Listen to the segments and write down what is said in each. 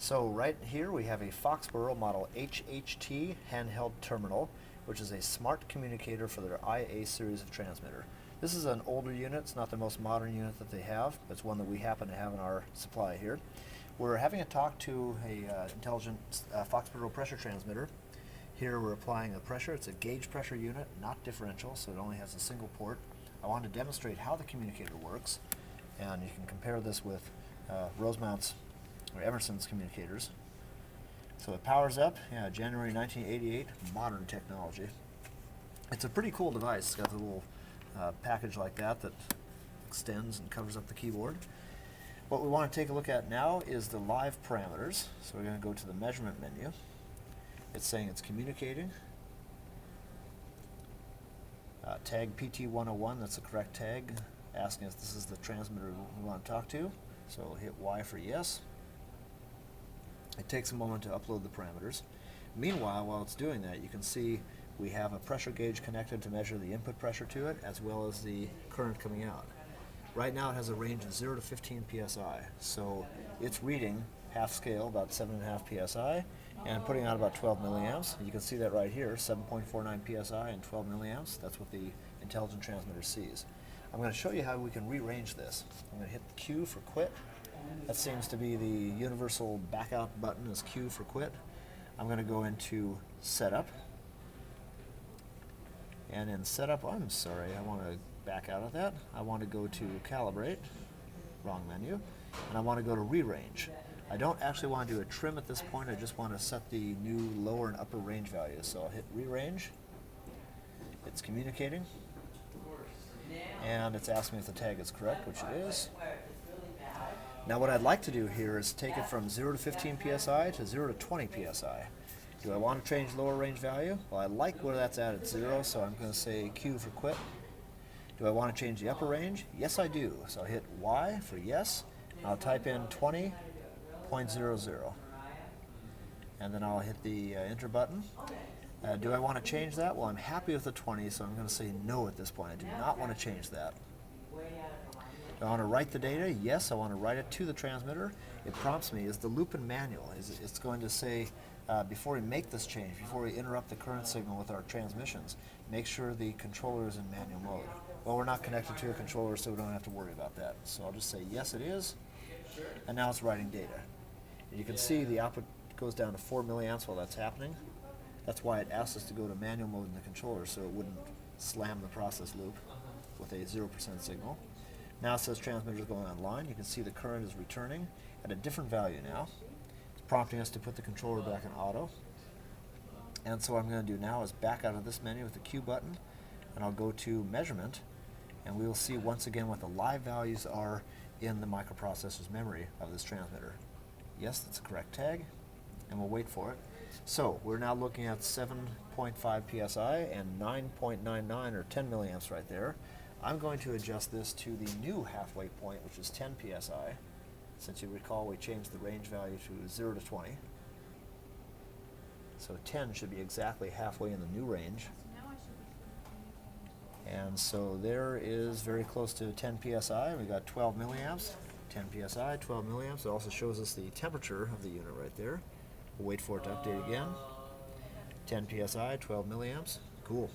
So right here we have a Foxboro model HHT handheld terminal, which is a smart communicator for their IA series of transmitter. This is an older unit. It's not the most modern unit that they have, but it's one that we happen to have in our supply here. We're having a talk to a intelligent Foxboro pressure transmitter. Here we're applying a pressure. It's a gauge pressure unit, not differential, so it only has a single port. I want to demonstrate how the communicator works, and you can compare this with Rosemount's or Emerson's communicators. So it powers up, January 1988, modern technology. It's a pretty cool device. It's got a little package like that that extends and covers up the keyboard. What we want to take a look at now is the live parameters. So we're going to go to the measurement menu. It's saying it's communicating. Tag PT101, that's the correct tag, asking if this is the transmitter we want to talk to. So hit Y for yes. It takes a moment to upload the parameters. Meanwhile, while it's doing that, you can see we have a pressure gauge connected to measure the input pressure to it, as well as the current coming out. Right now it has a range of 0 to 15 psi, so it's reading half scale, about 7.5 psi, and putting out about 12 milliamps. You can see that right here, 7.49 psi and 12 milliamps. That's what the intelligent transmitter sees. I'm going to show you how we can rearrange this. I'm going to hit Q for quit. That seems to be the universal backout button is Q for quit. I'm going to go into setup. And in setup, I'm sorry, I want to back out of that. I want to go to calibrate, wrong menu, and I want to go to rearrange. I don't actually want to do a trim at this point. I just want to set the new lower and upper range values. So I'll hit rearrange. It's communicating. And it's asking me if the tag is correct, which it is. Now what I'd like to do here is take it from 0 to 15 psi to 0 to 20 psi. Do I want to change lower range value? Well, I like where that's at 0, so I'm going to say Q for quit. Do I want to change the upper range? Yes, I do. So I'll hit Y for yes. I'll type in 20.00. And then I'll hit the enter button. Do I want to change that? Well, I'm happy with the 20, so I'm going to say no at this point. I do not want to change that. Do I want to write the data? Yes, I want to write it to the transmitter. It prompts me, is the loop in manual? It's going to say, before we make this change, before we interrupt the current signal with our transmissions, make sure the controller is in manual mode. Well, we're not connected to a controller, so we don't have to worry about that. So I'll just say, yes, it is. And now it's writing data. And you can see the output goes down to 4 milliamps while that's happening. That's why it asks us to go to manual mode in the controller, so it wouldn't slam the process loop with a 0% signal. Now it says transmitter is going online. You can see the current is returning at a different value now. It's prompting us to put the controller back in auto. And so what I'm going to do now is back out of this menu with the Q button, and I'll go to measurement, and we will see once again what the live values are in the microprocessor's memory of this transmitter. Yes, that's a correct tag, and we'll wait for it. So we're now looking at 7.5 psi and 9.99 or 10 milliamps right there. I'm going to adjust this to the new halfway point, which is 10 psi. Since you recall, we changed the range value to 0 to 20. So 10 should be exactly halfway in the new range. And so there is very close to 10 psi. We got 12 milliamps, 10 psi, 12 milliamps. It also shows us the temperature of the unit right there. We'll wait for it to update again. 10 psi, 12 milliamps. Cool.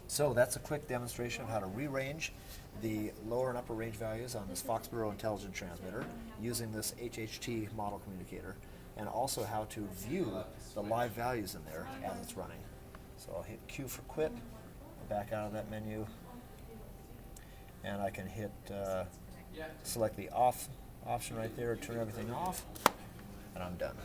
So that's a quick demonstration of how to rearrange the lower and upper range values on this Foxboro intelligent transmitter using this HHT model communicator, and also how to view the live values in there as it's running. So I'll hit Q for quit, back out of that menu, and I can hit select the off option right there, turn everything off, and I'm done.